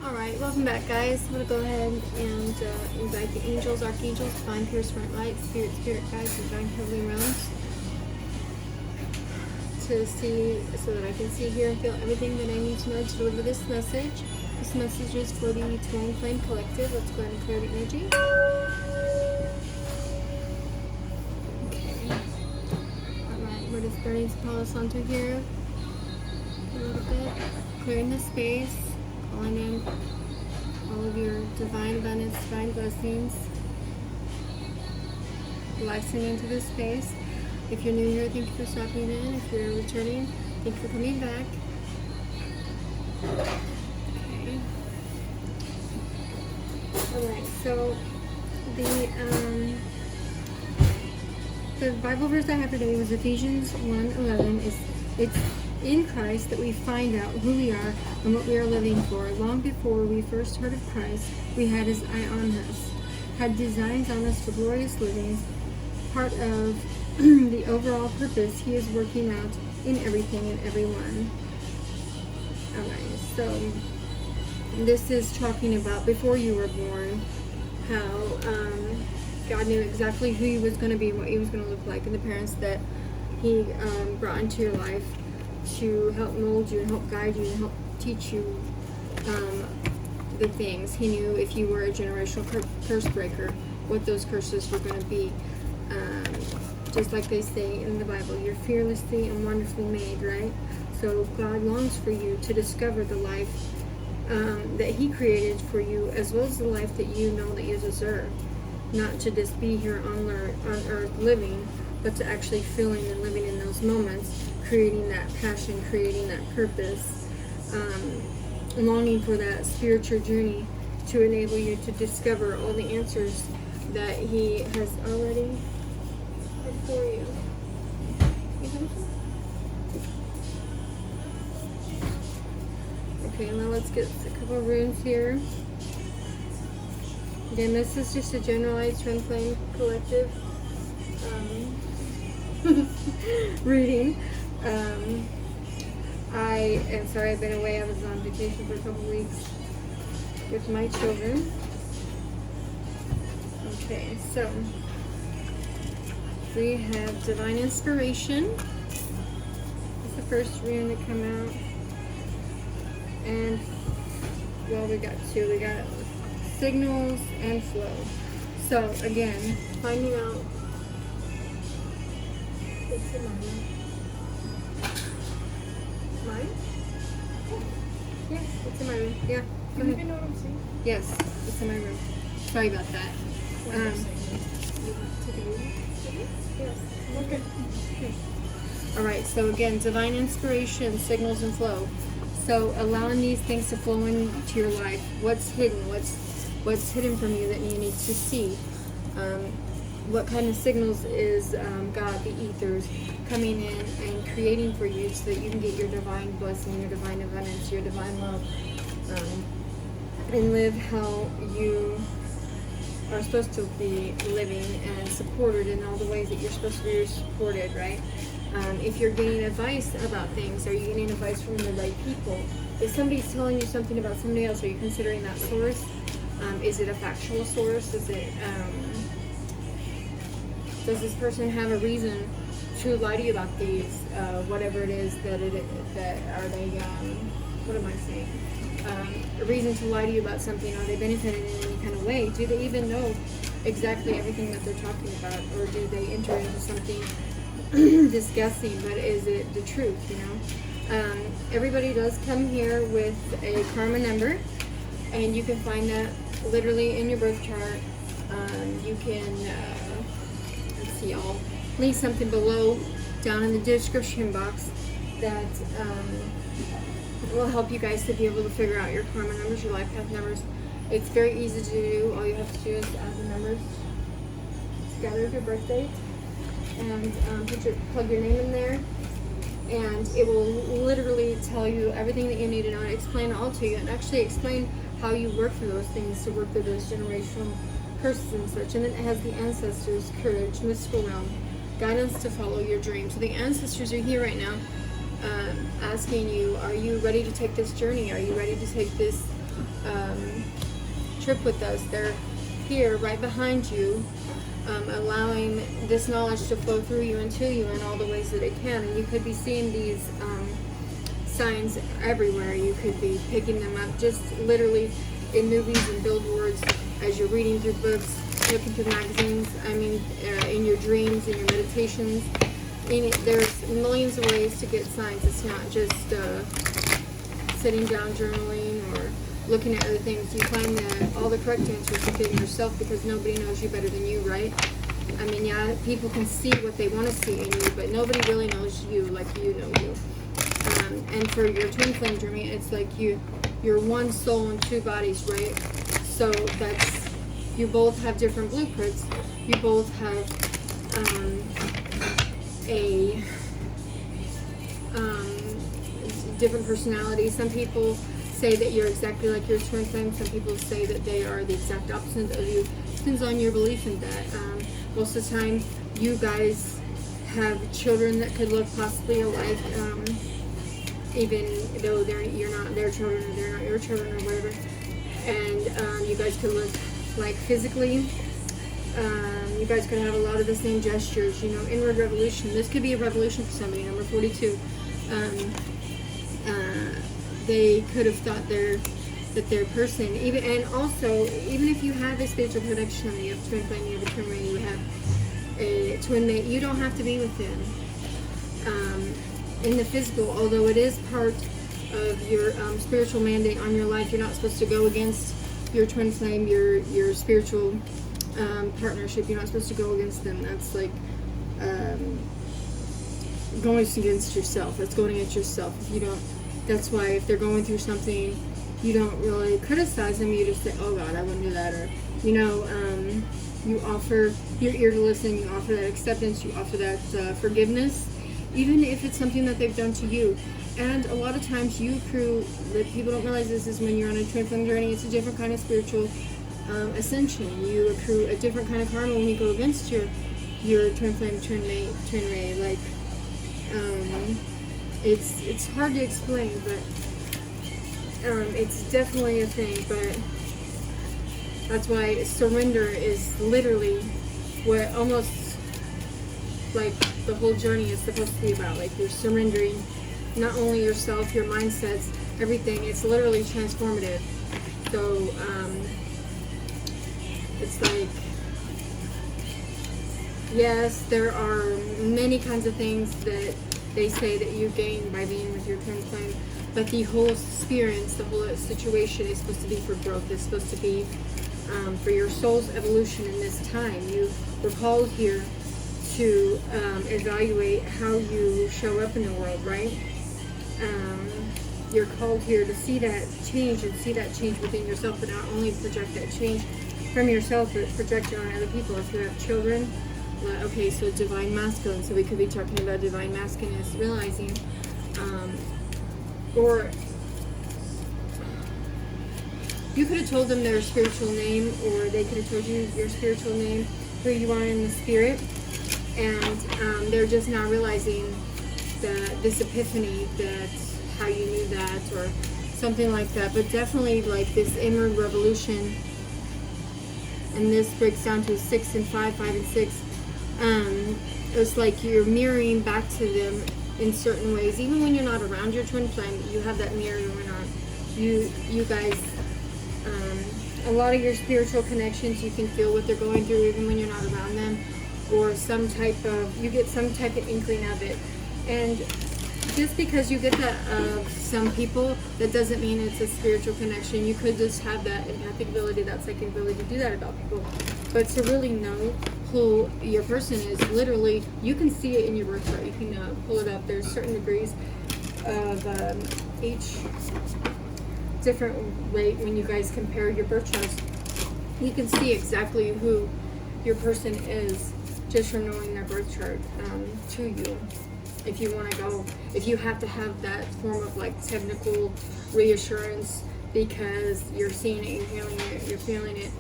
Alright, welcome back, guys. I'm going to go ahead and invite the angels, archangels, divine pierce, front light, spirit guides, divine heavenly realms to see, so that I can see, hear, and feel everything that I need to know to deliver this message. This message is for the Twin Flame Collective. Let's go ahead and clear the energy. Okay. Alright, we're just starting to Palo Santo here a little bit. Clearing the space. Calling in all of your divine abundance, divine blessings, relaxing into this space. If you're new here, thank you for stopping in. If you're returning, thank you for coming back. Okay. Alright, so the Bible verse I have today was Ephesians 1:11. It's in Christ that we find out who we are and what we are living for. Long before we first heard of Christ, we had his eye on us, had designs on us for glorious living, part of the overall purpose he is working out in everything and everyone. Alright, so this is talking about before you were born, how God knew exactly who he was going to be, what he was going to look like, and the parents that he brought into your life to help mold you and help guide you and help teach you the things. He knew if you were a generational curse breaker, what those curses were going to be. Just like they say in the Bible, you're fearlessly and wonderfully made, right? So God longs for you to discover the life that he created for you, as well as the life that you know that you deserve. Not to just be here on earth living, but to actually feeling and living in those moments, creating that passion, creating that purpose, longing for that spiritual journey to enable you to discover all the answers that he has already had for you. Okay, now let's get a couple of runes here. Again, this is just a generalized Twin Flame Collective reading. I am sorry I've been away. I was on vacation for a couple weeks with my children. Okay, so we have Divine Inspiration. It's the first rune to come out. And, well, we got two. We got Signals and Flow. So, again, finding out. It's in my room. Mine? Yes, it's in my room. Yeah. Do you even know what I'm saying? Yes, it's in my room. Sorry about that. Yes. Okay. Alright, so again, Divine Inspiration, Signals and Flow. So allowing these things to flow into your life. What's hidden? What's hidden from you that you need to see? What kind of signals is God, the ethers, coming in and creating for you so that you can get your divine blessing, your divine abundance, your divine love, and live how you are supposed to be living and supported in all the ways that you're supposed to be supported, right? If you're getting advice about things, are you getting advice from the right people? If somebody's telling you something about somebody else, are you considering that source? Is it a factual source? Is it, does this person have a reason to lie to you about these, whatever it is that are they, what am I saying? A reason to lie to you about something? Are they benefited in any kind of way? Do they even know exactly everything that they're talking about? Or do they enter into something disgusting, but is it the truth, you know? Everybody does come here with a karma number, and you can find that literally in your birth chart. You can, let's see, I'll leave something below down in the description box that will help you guys to be able to figure out your karma numbers, your life path numbers. It's very easy to do. All you have to do is add the numbers together of your birth date and plug your name in there, and it will literally tell you everything that you need to know and explain it all to you, and actually explain how you work through those things to work through those generational curses and such. And then it has the ancestors, courage, mystical realm, guidance to follow your dream. So the ancestors are here right now asking you, are you ready to take this journey? Are you ready to take this trip with us. They're here right behind you, allowing this knowledge to flow through you and to you in all the ways that it can. And you could be seeing these signs everywhere. You could be picking them up just literally in movies and billboards, as you're reading through books, looking through magazines, I mean, in your dreams, in your meditations. There's millions of ways to get signs. It's not just sitting down journaling or looking at other things. You find that all the correct answers within yourself, because nobody knows you better than you, right? I mean, yeah, people can see what they want to see in you, but nobody really knows you like you know you. And for your twin flame journey, it's like you're one soul in two bodies, right? So that's, you both have different blueprints. You both have a different personality. Some people say that you're exactly like your twin flame. Some people say that they are the exact opposite of you. Depends on your belief in that. Most of the time, you guys have children that could look possibly alike, even though you're not their children, or they're not your children, or whatever. And you guys could look like physically. You guys could have a lot of the same gestures, you know, inward revolution. This could be a revolution for somebody, number 42. They could have thought that their person, and also, even if you have a spiritual connection, you have twin flame, you have a twin ray, you have a twin mate, you don't have to be with them in the physical, although it is part of your spiritual mandate on your life. You're not supposed to go against your twin flame, your spiritual partnership. You're not supposed to go against them. That's like going against yourself. That's going against yourself. If you don't, that's why if they're going through something, you don't really criticize them. You just say, "Oh God, I wouldn't do that," or you know, you offer your ear to listen. You offer that acceptance. You offer that forgiveness, even if it's something that they've done to you. And a lot of times, you accrue. That people don't realize this is when you're on a twin flame journey. It's a different kind of spiritual ascension. You accrue a different kind of karma when you go against your twin flame, twin mate, twin ray. Like, it's hard to explain, but it's definitely a thing. But that's why surrender is literally what almost like the whole journey is supposed to be about. Like, you're surrendering not only yourself, your mindsets, everything. It's literally transformative. So it's like, yes, there are many kinds of things that they say that you gain by being with your twin flame, but the whole experience, the whole situation is supposed to be for growth. It's supposed to be for your soul's evolution in this time. You were called here to evaluate how you show up in the world, right? You're called here to see that change and see that change within yourself, but not only project that change from yourself, but project it on other people. If you have children, okay, so divine masculine, so we could be talking about divine masculine is realizing, or you could have told them their spiritual name, or they could have told you your spiritual name, who you are in the spirit, and they're just now realizing that this epiphany, that's how you knew that, or something like that. But definitely like this inward revolution, and this breaks down to 6 and 5, 5 and 6. It's like you're mirroring back to them in certain ways. Even when you're not around your twin flame, you have that mirror going on. You guys, a lot of your spiritual connections, you can feel what they're going through even when you're not around them, or you get some type of inkling of it. And just because you get that of some people, that doesn't mean it's a spiritual connection. You could just have that empathic ability, that psychic ability to do that about people. But to really know who your person is, literally, you can see it in your birth chart. You can pull it up. There's certain degrees of each different way when you guys compare your birth charts. You can see exactly who your person is just from knowing their birth chart to you. If you want to go, if you have to have that form of like technical reassurance because you're seeing it, you're hearing it, you're feeling it,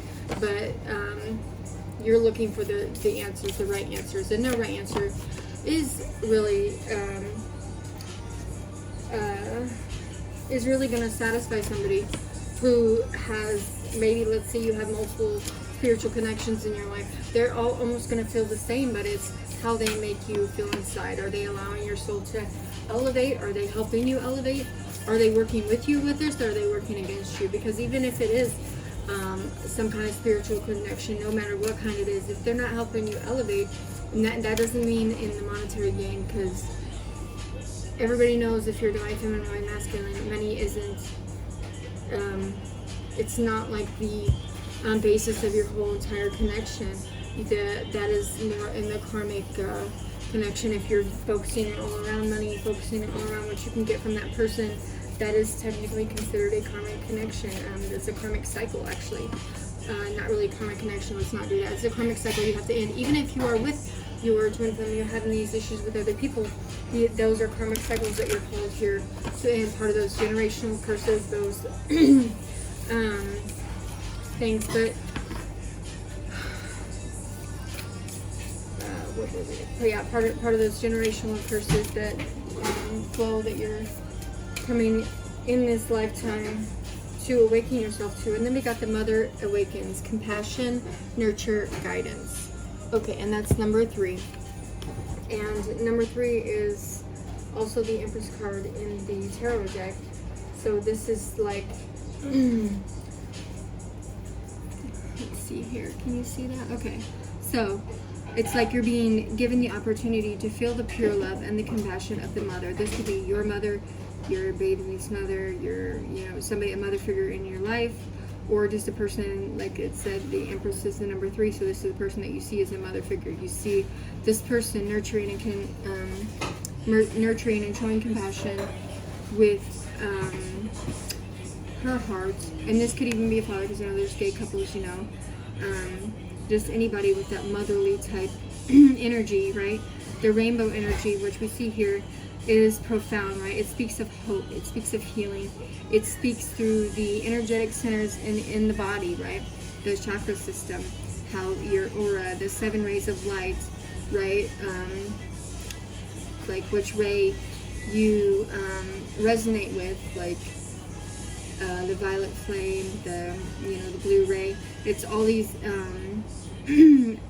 but you're looking for the answers, the right answers, and no right answer is really going to satisfy somebody. who has, maybe, let's say you have multiple spiritual connections in your life. They're all almost going to feel the same, but it's how they make you feel inside. Are they allowing your soul to elevate? Are they helping you elevate? Are they working with you with this? Or are they working against you? Because even if it is some kind of spiritual connection, no matter what kind it is, if they're not helping you elevate, and that doesn't mean in the monetary gain, because everybody knows if you're divine feminine, divine masculine, money isn't, it's not like the basis of your whole entire connection. That is more in the karmic connection. If you're focusing all around money, focusing all around what you can get from that person, that is technically considered a karmic connection. It's a karmic cycle, actually. Not really a karmic connection, let's not do that. It's a karmic cycle you have to end. Even if you are with your twin flame, you're having these issues with other people, those are karmic cycles that you're called here to end. Part of those generational curses, those things. But what was it? But yeah, part of those generational curses that flow, that you're coming in this lifetime to awaken yourself to. And then we got the Mother Awakens, compassion, nurture, guidance. Okay, and that's number 3. And number 3 is also the Empress card in the tarot deck. So this is like, let's see here, can you see that? Okay, so it's like you're being given the opportunity to feel the pure love and the compassion of the mother. This could be your mother, your baby's mother, your, somebody, a mother figure in your life, or just a person, like it said, the Empress is the number 3, so this is the person that you see as a mother figure. You see this person nurturing and showing compassion with her heart. And this could even be a father, because I know there's gay couples, just anybody with that motherly type energy, right? The rainbow energy, which we see here, is profound, right? It speaks of hope. It speaks of healing. It speaks through the energetic centers in the body, right? The chakra system, how your aura, the 7 rays of light, right? Like which ray you resonate with, like the violet flame, the blue ray. It's all these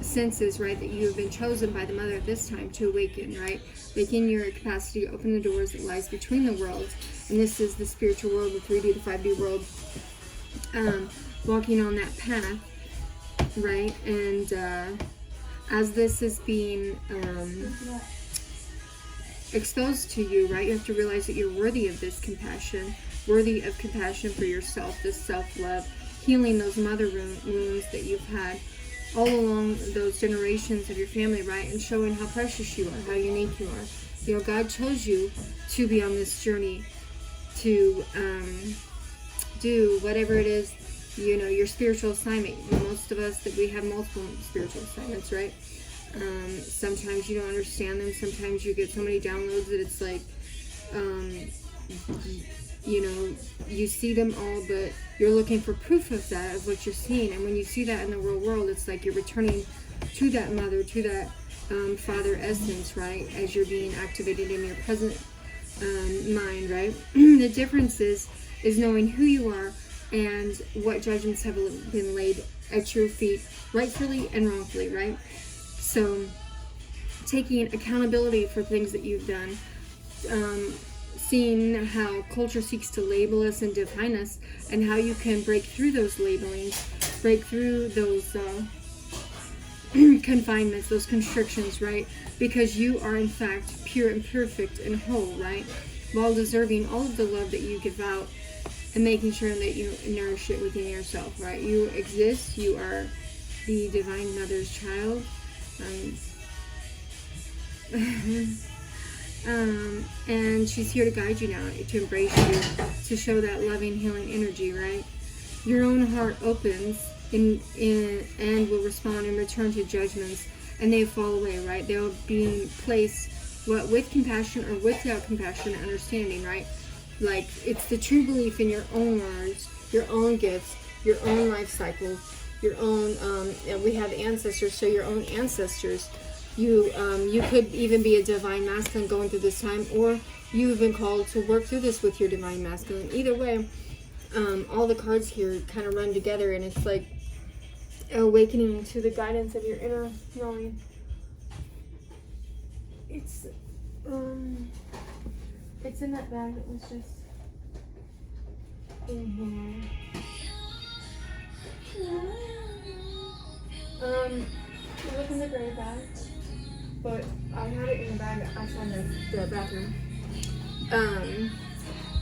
senses, right, that you have been chosen by the mother at this time to awaken, right? Making your capacity to open the doors that lies between the worlds. And this is the spiritual world, the 3D to 5D world. Walking on that path, right? And as this is being exposed to you, right, you have to realize that you're worthy of this compassion, worthy of compassion for yourself, this self-love, healing those mother wounds that you've had all along those generations of your family, right? And showing how precious you are, how unique you are. God chose you to be on this journey to do whatever it is, your spiritual assignment. Most of us, that we have multiple spiritual assignments, right? Sometimes you don't understand them. Sometimes you get so many downloads that it's like, you see them all, but you're looking for proof of that, of what you're seeing. And when you see that in the real world, it's like you're returning to that mother, to that father essence, right? As you're being activated in your present mind, right? The difference is knowing who you are and what judgments have been laid at your feet, rightfully and wrongfully, right? So taking accountability for things that you've done, seeing how culture seeks to label us and define us, and how you can break through those labelings, break through those confinements, those constrictions, right? Because you are in fact pure and perfect and whole, right? While deserving all of the love that you give out, and making sure that you nourish it within yourself, right? You exist. You are the Divine Mother's child. And she's here to guide you now, to embrace you, to show that loving, healing energy, right? Your own heart opens and will respond in return to judgments, and they fall away, right? They'll be placed with compassion or without compassion and understanding, right? Like, it's the true belief in your own words, your own gifts, your own life cycles, your own, we have ancestors, so your own ancestors. You could even be a divine masculine going through this time, or you've been called to work through this with your divine masculine. Either way, all the cards here kind of run together, and it's like awakening to the guidance of your inner knowing. It's in that bag that was just in here. Look in the gray bag, but I had it in the bag outside the bathroom.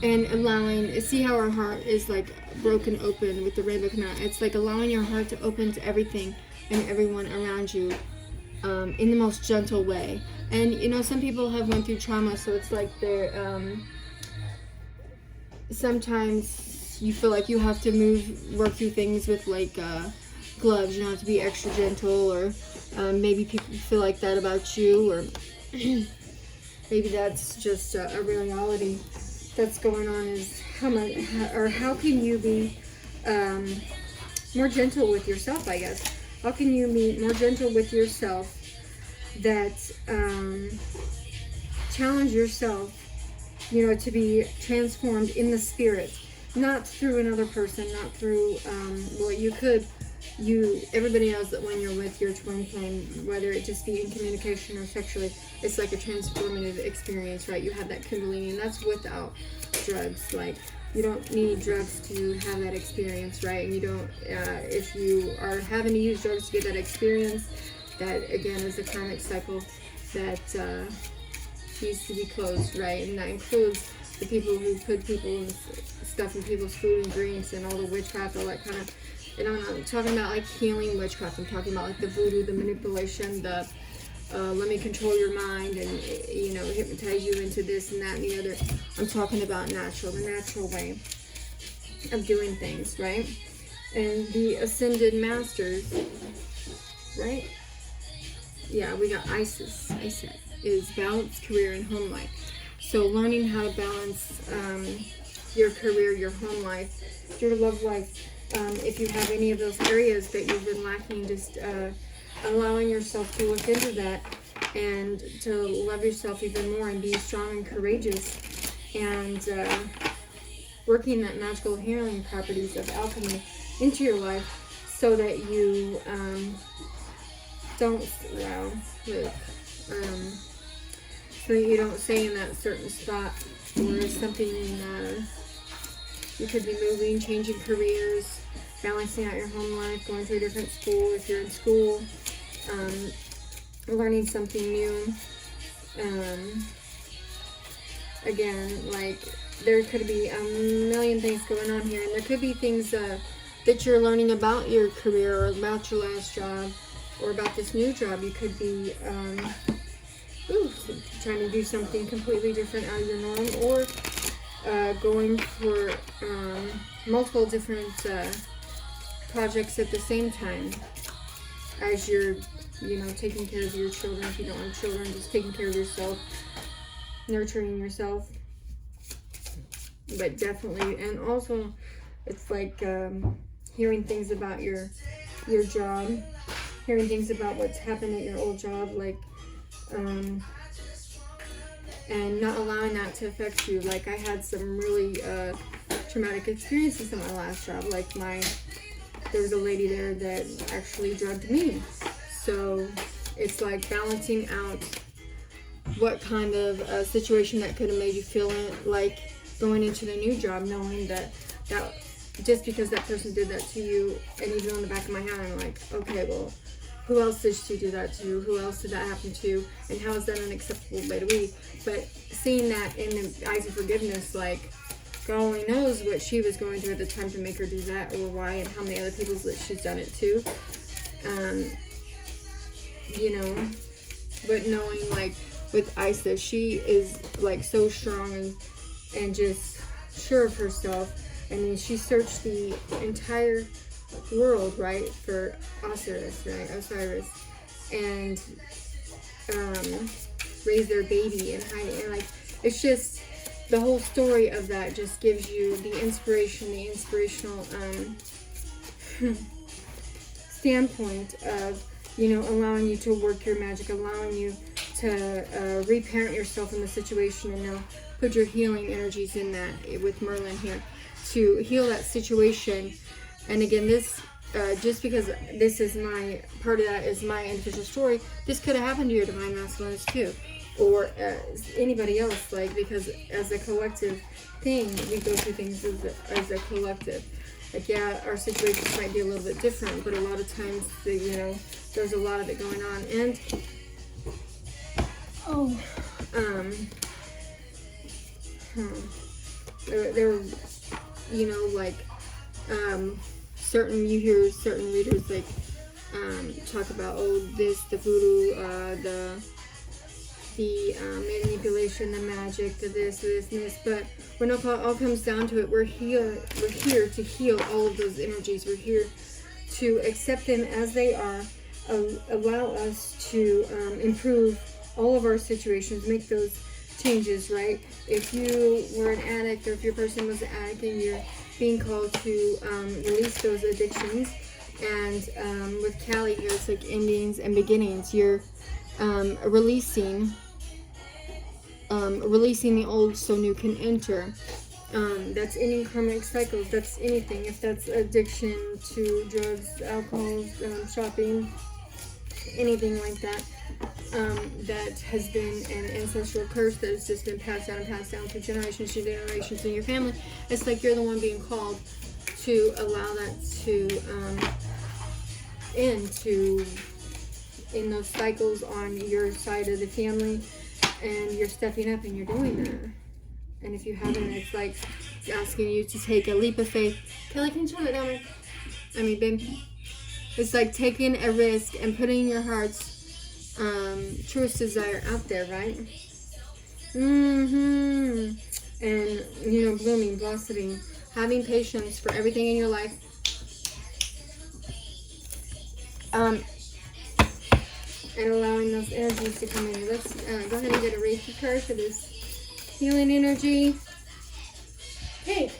And allowing, see how our heart is like broken open with the rainbow canal. It's like allowing your heart to open to everything and everyone around you in the most gentle way. And you know, some people have went through trauma, so it's like they're sometimes you feel like you have to work through things with like gloves. You don't have to be extra gentle, or maybe people feel like that about you, or maybe that's just a reality that's going on. Is how can you be more gentle with yourself, I guess. How can you be more gentle with yourself, that challenge yourself, you know, to be transformed in the spirit, not through another person, not through what you could. Everybody knows that when you're with your twin flame, whether it just be in communication or sexually, it's like a transformative experience, right? You have that kundalini, and that's without drugs. Like, you don't need drugs to have that experience, right? And you don't, if you are having to use drugs to get that experience, that again is a karmic cycle that needs to be closed, right? And that includes the people who put people's stuff in people's food and drinks and all the witchcraft, all that kind of. And I'm not talking about like healing witchcraft. I'm talking about like the voodoo, the manipulation, the let me control your mind and, you know, hypnotize you into this and that and the other. I'm talking about the natural way of doing things, right? And the ascended masters, right? Yeah, we got Isis. Isis is balance, career, and home life. So learning how to balance your career, your home life, your love life. If you have any of those areas that you've been lacking, just allowing yourself to look into that and to love yourself even more and be strong and courageous, and working that magical healing properties of alchemy into your life, so that you don't, so that you don't stay in that certain spot or something. You could be moving, changing careers, balancing out your home life, going to a different school if you're in school, learning something new. Again, like, there could be a million things going on here, and there could be things that you're learning about your career or about your last job or about this new job. You could be trying to do something completely different out of your norm, or going for multiple different projects at the same time as you're, you know, taking care of your children. If you don't have children, just taking care of yourself, nurturing yourself. But definitely, and also it's like hearing things about your job, hearing things about what's happened at your old job, like and not allowing that to affect you. Like, I had some really traumatic experiences in my last job. Like, there was a lady there that actually drugged me. So it's like balancing out what kind of situation that could have made you feel like going into the new job, knowing that just because that person did that to you, and even on the back of my hand, I'm like, okay, well, who else did she do that to? Who else did that happen to? And how is that an acceptable way to be? But seeing that in the eyes of forgiveness, like, God only knows what she was going through at the time to make her do that, or why, and how many other people that she's done it to. You know, but knowing, like, with Isis, she is, like, so strong and just sure of herself. I mean, she searched the entire world, right, for Osiris, and raise their baby and hide it. And, like, it's just the whole story of that just gives you the inspirational standpoint of, you know, allowing you to work your magic, allowing you to reparent yourself in the situation, and now put your healing energies in that with Merlin here. to heal that situation. And again, this just because this is my part of that is my individual story, this could have happened to your divine masculines too, or anybody else, like, because as a collective thing, we go through things as a collective. Like, yeah, our situations might be a little bit different, but a lot of times, there's a lot of it going on. And there you hear certain readers like talk about the voodoo, the manipulation, the magic, the this, and this. But when it all comes down to it, we're here to heal all of those energies. We're here to accept them as they are, allow us to improve all of our situations, make those changes, right? If you were an addict, or if your person was an addict and you're being called to release those addictions, and with Callie here, it's like endings and beginnings. You're releasing the old so new can enter. That's ending karmic cycles. That's anything. If that's addiction to drugs, alcohol, shopping, anything like that, that has been an ancestral curse that has just been passed down for generations to generations in your family. It's like you're the one being called to allow that to end, to in those cycles on your side of the family, and you're stepping up and you're doing that. And if you haven't, it's like asking you to take a leap of faith. Kelly, can you turn it down? Babe. It's like taking a risk and putting your heart's truest desire out there, right? And blooming, blossoming, having patience for everything in your life. And allowing those energies to come in. Let's go ahead and get a Reiki card for this healing energy. Hey!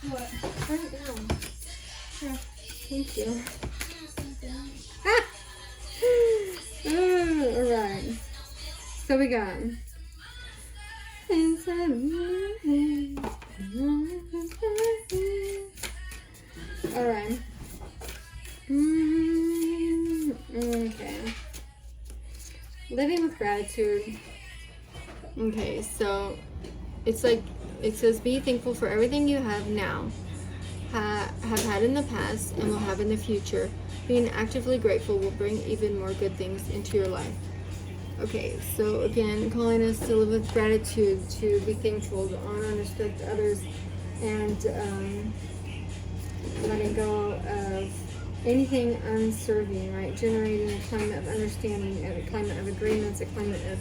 What? Turn it down. Yeah, thank you. Ah! Alright. So we got alright. Okay. Living with gratitude. Okay, so it's like it says, be thankful for everything you have now, have had in the past, and will have in the future. Being actively grateful will bring even more good things into your life. Okay, so again, calling us to live with gratitude, to be thankful, to honor and respect others, and letting go of anything unserving, right? Generating a climate of understanding, a climate of agreements, a climate of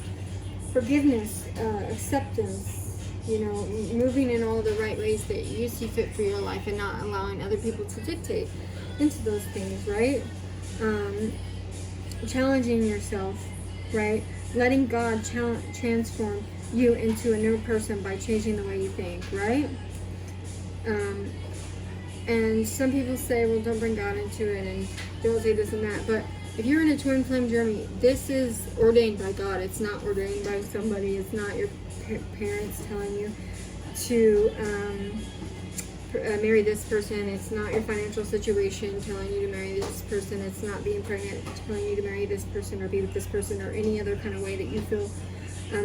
forgiveness, acceptance, moving in all the right ways that you see fit for your life, and not allowing other people to dictate into those things, right? Challenging yourself, right? Letting God transform you into a new person by changing the way you think, right? And some people say, well, don't bring God into it, and don't say this and that. But if you're in a twin flame journey, this is ordained by God. It's not ordained by somebody. It's not your parents telling you to marry this person. It's not your financial situation telling you to marry this person. It's not being pregnant telling you to marry this person or be with this person, or any other kind of way that you feel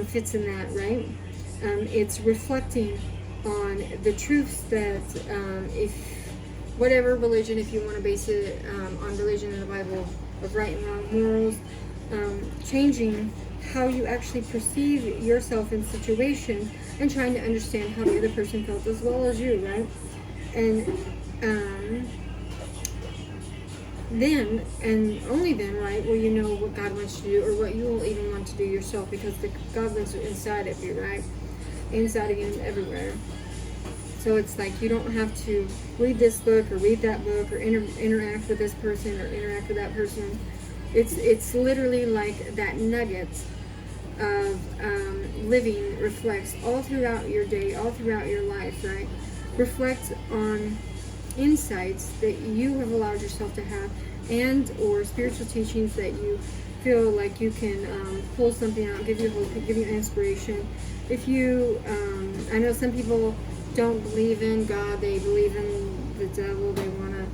fits in that, right? It's reflecting on the truths that if whatever religion, if you want to base it on religion in the Bible, of right and wrong morals, changing how you actually perceive yourself in situations, and trying to understand how the other person felt as well as you, right? And then, and only then, right, will you know what God wants you to do, or what you will even want to do yourself, because God lives inside of you, right? Inside of you and everywhere. So it's like you don't have to read this book or read that book, or interact with this person or interact with that person. It's literally like that nugget of living reflects all throughout your day, all throughout your life, right? Reflect on insights that you have allowed yourself to have, and or spiritual teachings that you feel like you can pull something out, give you hope, give you inspiration. If you, I know some people don't believe in God, they believe in the devil, they want to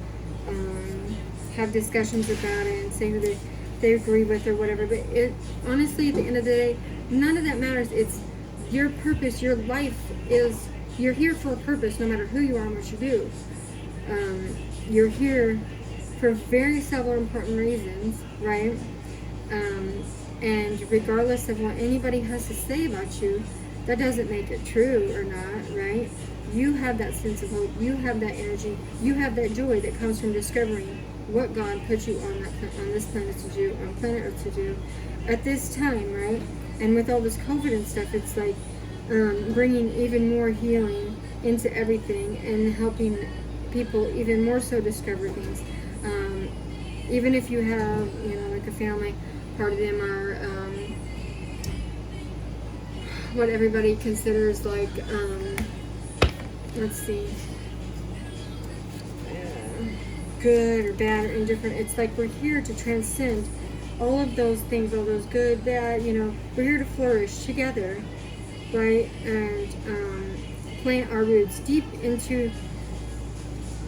have discussions about it and say who they agree with or whatever. But honestly, at the end of the day, none of that matters. It's your purpose, your life is, you're here for a purpose, no matter who you are and what you do. You're here for very several important reasons, right? And regardless of what anybody has to say about you, that doesn't make it true or not, right? You have that sense of hope, you have that energy, you have that joy that comes from discovering what God put you on this planet to do, on planet Earth to do at this time, right? And with all this COVID and stuff, it's like bringing even more healing into everything and helping people even more so discover things. Even if you have, like a family, part of them are what everybody considers like, let's see, good or bad or indifferent. It's like we're here to transcend all of those things, all those good, bad, we're here to flourish together, right? And plant our roots deep into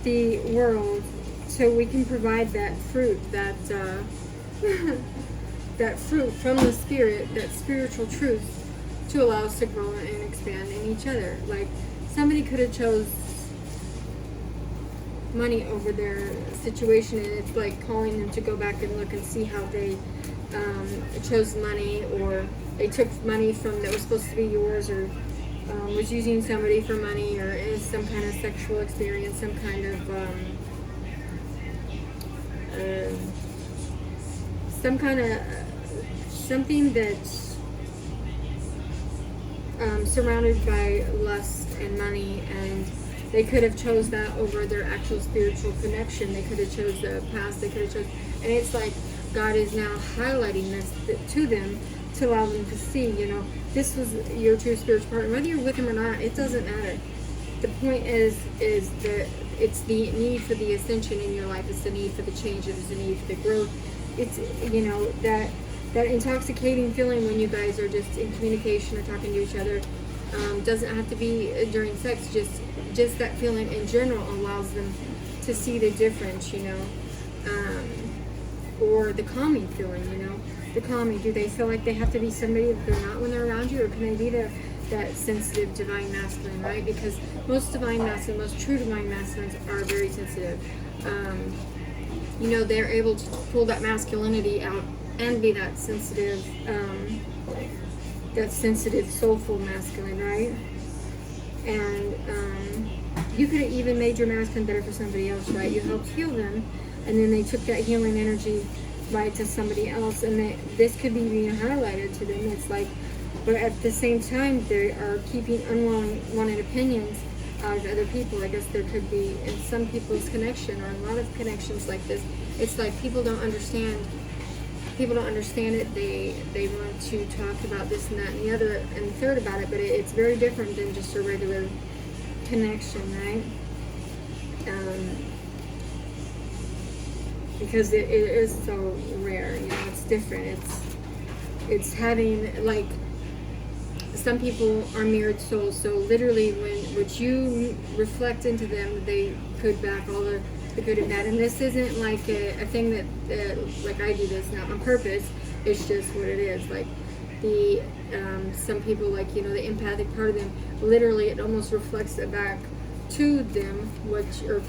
the world so we can provide that fruit, that that fruit from the spirit, that spiritual truth, to allow us to grow and expand in each other. Like, somebody could have chose money over their situation, and it's like calling them to go back and look and see how they chose money, or they took money from that was supposed to be yours, or was using somebody for money, or is some kind of sexual experience, some kind of something that's surrounded by lust and money, and they could have chose that over their actual spiritual connection. They could have chose the past, they could have chose, and it's like God is now highlighting this to them to allow them to see, this was your true spiritual partner. Whether you're with him or not, it doesn't matter. The point is that it's the need for the ascension in your life. It's the need for the change. It's the need for the growth. It's, that intoxicating feeling when you guys are just in communication or talking to each other. Doesn't have to be during sex. Just that feeling in general allows them to see the difference, or the calming feeling, the calming. Do they feel like they have to be somebody that they're not when they're around you, or can they be that sensitive divine masculine, right? Because most divine masculine, most true divine masculines are very sensitive. They're able to pull that masculinity out and be that sensitive, soulful masculine, right? And you could have even made your masculine better for somebody else, right? You helped heal them, and then they took that healing energy right to somebody else, and this could be being highlighted to them. It's like, but at the same time, they are keeping unwanted opinions out of other people. I guess there could be in some people's connection, or a lot of connections like this. It's like people don't understand it. They want to talk about this and that and the other and the third about it, but it's very different than just a regular connection, right? Because it is so rare, it's different. It's having, like, some people are mirrored souls, so literally when you reflect into them, they could back all the good and bad. And this isn't like a thing that like I do this now on purpose. It's just what it is. Like the some people, like, the empathic part of them, literally it almost reflects it back to them,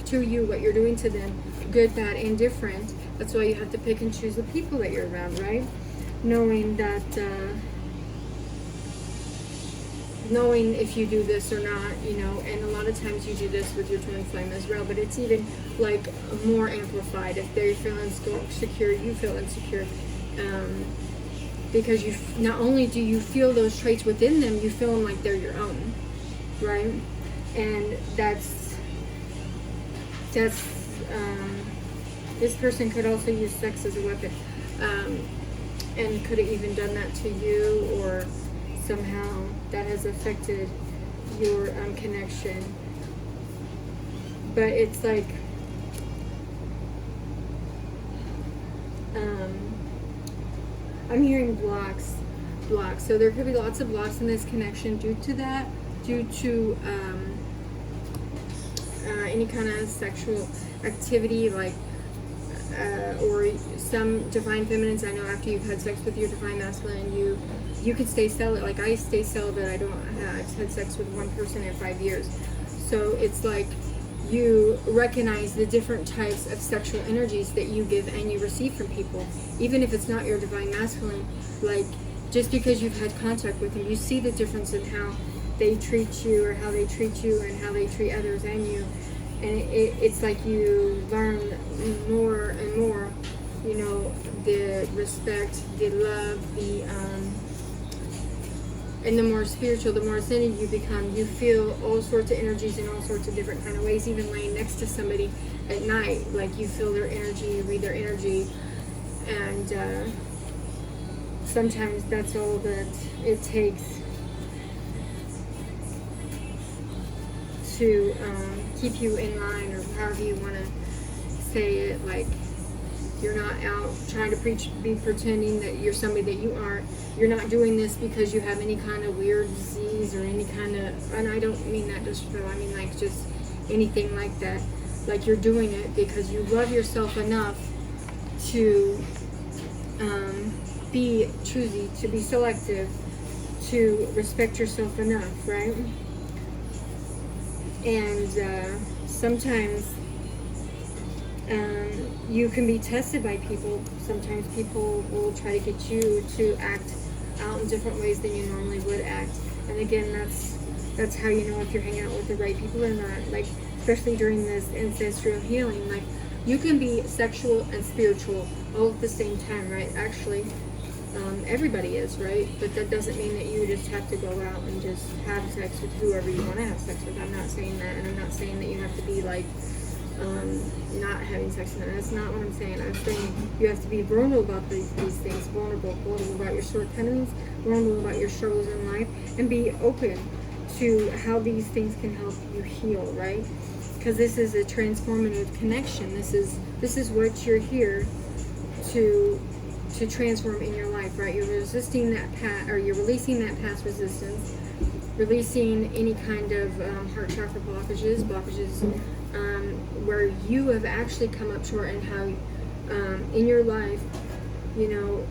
to you, what you're doing to them, good, bad, indifferent. That's why you have to pick and choose the people that you're around, right? Knowing that knowing if you do this or not, and a lot of times you do this with your twin flame as well, but it's even like more amplified. If they're feeling secure, you feel insecure, because not only do you feel those traits within them, you feel them like they're your own, right? And that's this person could also use sex as a weapon, and could have even done that to you, or somehow that has affected your connection. But it's like I'm hearing blocks. So there could be lots of blocks in this connection due to any kind of sexual activity, like or some divine feminines, I know after you've had sex with your divine masculine, you could stay celibate. Like I stay celibate. I've had sex with one person in 5 years. So it's like you recognize the different types of sexual energies that you give and you receive from people, even if it's not your divine masculine. Like just because you've had contact with them, you see the difference in how they treat you, or how they treat you, and how they treat others and you. And it's like you learn more and more, you know, the respect, the love, and the more spiritual, the more ascended you become. You feel all sorts of energies in all sorts of different kind of ways. Even laying next to somebody at night, like you feel their energy, you read their energy, and sometimes that's all that it takes to keep you in line, or however you want to say it. Like you're not out trying to be pretending that you're somebody that you aren't. You're not doing this because you have any kind of weird disease or any kind of, and I don't mean that disrespectful, I mean like just anything like that. Like you're doing it because you love yourself enough to be choosy, to be selective, to respect yourself enough, right? And sometimes you can be tested by people. Sometimes people will try to get you to act out in different ways than you normally would act. And again, that's how you know if you're hanging out with the right people or not. Like, especially during this ancestral healing, like you can be sexual and spiritual all at the same time, right? Actually, everybody is, right? But that doesn't mean that you just have to go out and just have sex with whoever you want to have sex with. I'm not saying that, and I'm not saying that you have to be like not having sex with them. That's not what I'm saying. I'm saying you have to be vulnerable about these things, vulnerable about your shortcomings, vulnerable about your struggles in life, and be open to how these things can help you heal, right? Because this is a transformative connection. This is what you're here to transform in your life, right? You're resisting that you're releasing that past resistance, releasing any kind of heart chakra blockages where you have actually come up short, and how in your life, you know,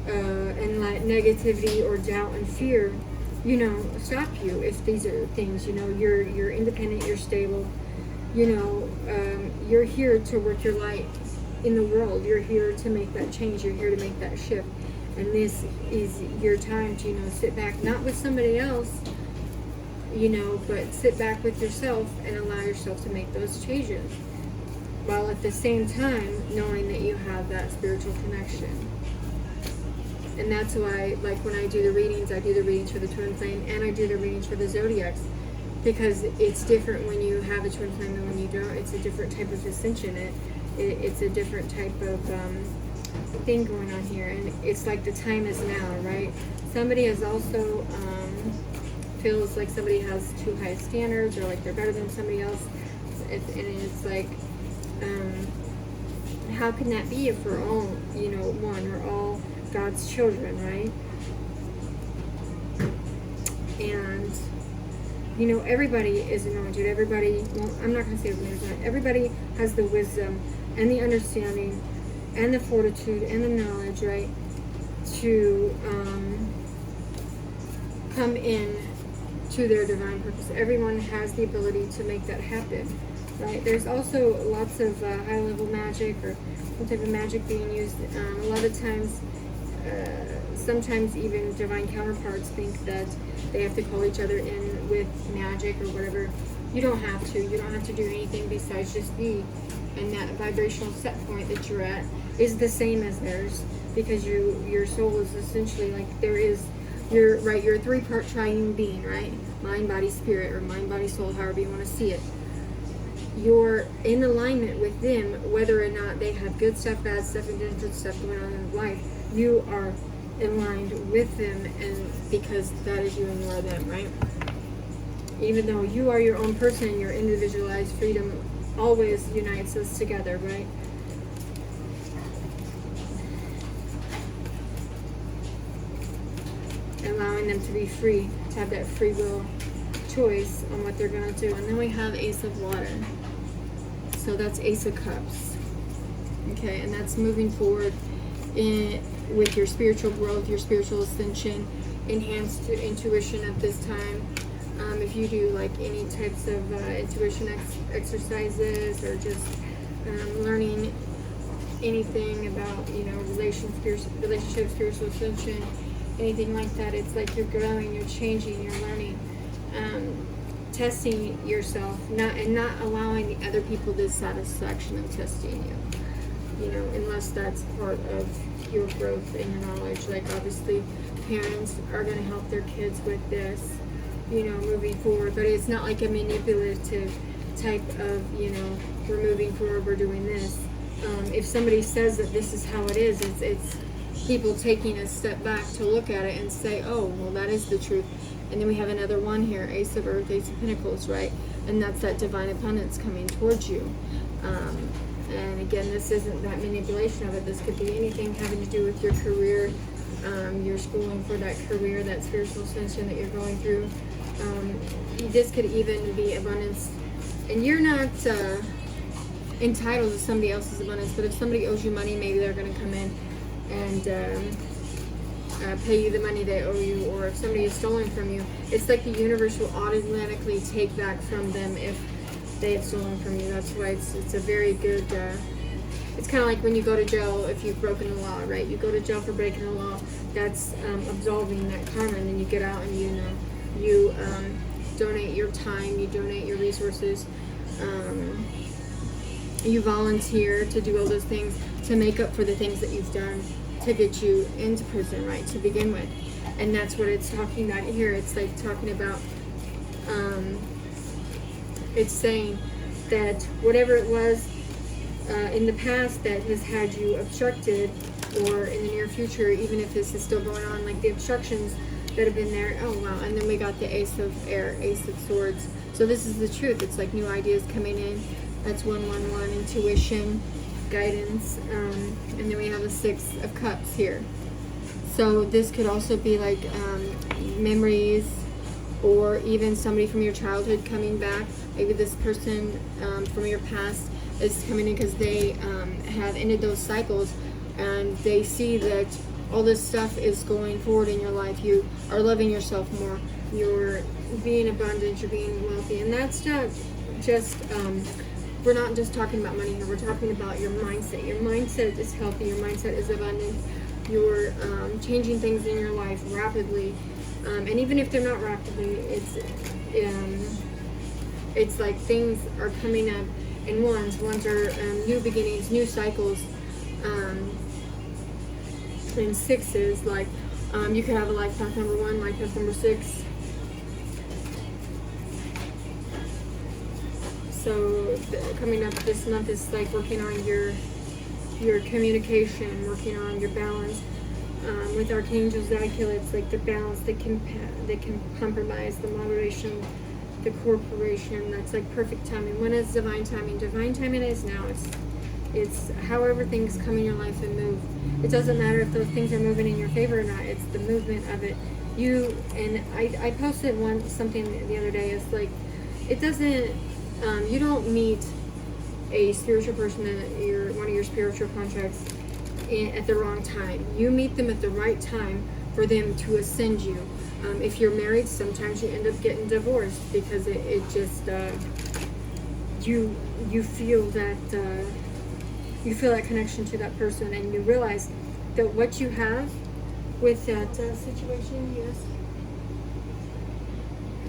and let negativity or doubt and fear, you know, stop you. If these are things, you know, you're independent, you're stable, you know, you're here to work your light in the world. You're here to make that change. You're here to make that shift. And this is your time to, you know, sit back, not with somebody else, you know, but sit back with yourself and allow yourself to make those changes, while at the same time knowing that you have that spiritual connection. And that's why, like, when I do the readings, I do the readings for the twin flame, and I do the readings for the zodiacs, because it's different when you have a twin flame and when you don't. It's a different type of ascension. It's a different type of thing going on here, and it's like the time is now, right? Somebody has also feels like somebody has too high standards, or like they're better than somebody else, and it's like, how can that be if we're all, you know, one? We're all God's children, right? And you know, everybody is anointed. Everybody, well, I'm not going to say everybody's anointed. Everybody has the wisdom and the understanding and the fortitude and the knowledge, right, to come in to their divine purpose. Everyone has the ability to make that happen, right? There's also lots of high-level magic, or some type of magic being used. A lot of times, sometimes even divine counterparts think that they have to call each other in with magic or whatever. You don't have to. You don't have to do anything besides just be. And that vibrational set point that you're at is the same as theirs, because your soul is essentially like, you're a three-part triune being, right? Mind, body, spirit, or mind, body, soul, however you want to see it. You're in alignment with them, whether or not they have good stuff, bad stuff, and different stuff going on in life. You are aligned with them, and because that is you and you are them, right? Even though you are your own person, your individualized freedom always unites us together, right? Allowing them to be free, to have that free will choice on what they're going to do. And then we have Ace of Water. So that's Ace of Cups. Okay, and that's moving forward with your spiritual growth, your spiritual ascension, enhanced intuition at this time. If you do like any types of intuition exercises, or just learning anything about, you know, relationships, spiritual ascension, anything like that, it's like you're growing, you're changing, you're learning, testing yourself, not allowing the other people the satisfaction of testing you, you know, unless that's part of your growth and your knowledge. Like obviously parents are going to help their kids with this, you know, moving forward, but it's not like a manipulative type of, you know, we're moving forward, we're doing this. If somebody says that this is how it is, it's people taking a step back to look at it and say, oh, well, that is the truth. And then we have another one here, Ace of Earth, Ace of Pentacles, right? And that's that divine abundance coming towards you. And again, this isn't that manipulation of it. This could be anything having to do with your career, your schooling for that career, that spiritual ascension that you're going through. This could even be abundance. And you're not entitled to somebody else's abundance, but if somebody owes you money, maybe they're going to come in and pay you the money they owe you. Or if somebody is stolen from you, it's like the universe will automatically take back from them if they have stolen from you. That's why it's a very good, it's kind of like when you go to jail if you've broken the law, right? You go to jail for breaking the law. That's absolving that karma, and then you get out and you donate your time, you donate your resources, you volunteer to do all those things to make up for the things that you've done to get you into prison, right, to begin with. And that's what it's talking about here. It's like talking about, it's saying that whatever it was in the past that has had you obstructed, or in the near future, even if this is still going on, like the obstructions that have been there. Oh wow. And then we got the Ace of Air, Ace of Swords. So this is the truth. It's like new ideas coming in. That's 111, intuition, guidance. And then we have the Six of Cups here. So this could also be like memories, or even somebody from your childhood coming back. Maybe this person from your past is coming in because they have ended those cycles, and they see that all this stuff is going forward in your life. You are loving yourself more. You're being abundant. You're being wealthy. And that's not just, we're not just talking about money here. We're talking about your mindset. Your mindset is healthy. Your mindset is abundant. You're changing things in your life rapidly. And even if they're not rapidly, it's like things are coming up in ones. Ones are new beginnings, new cycles. And sixes, like you could have a life path number 1, life path number 6. So coming up this month is like working on your communication, working on your balance. With Archangel Zadkiel, it's like the balance, the compromise, the moderation, the corporation. That's like perfect timing. When is divine timing? Divine timing is now. It's however things come in your life and move. It doesn't matter if those things are moving in your favor or not. It's the movement of it. I posted something the other day. It's like, it doesn't, you don't meet a spiritual person in one of your spiritual contracts at the wrong time. You meet them at the right time for them to ascend you. If you're married, sometimes you end up getting divorced because it just, you feel that, you feel that connection to that person, and you realize that what you have with that situation. Yes,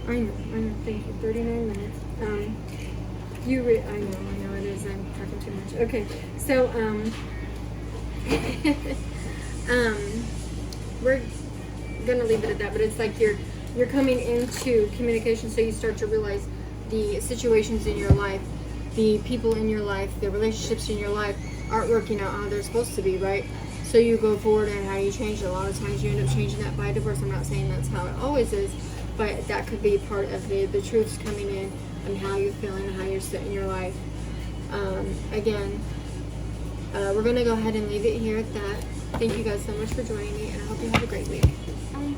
I know. Thank you. 39 minutes. I know it is. I'm talking too much. Okay, so we're gonna leave it at that. But it's like you're coming into communication, so you start to realize the situations in your life, the people in your life, the relationships in your life aren't working out how they're supposed to be, right? So you go forward, and how you change it. A lot of times you end up changing that by divorce. I'm not saying that's how it always is, but that could be part of the truths coming in and how you're feeling and how you're sitting your life. Again, we're going to go ahead and leave it here at that. Thank you guys so much for joining me, and I hope you have a great week. Bye.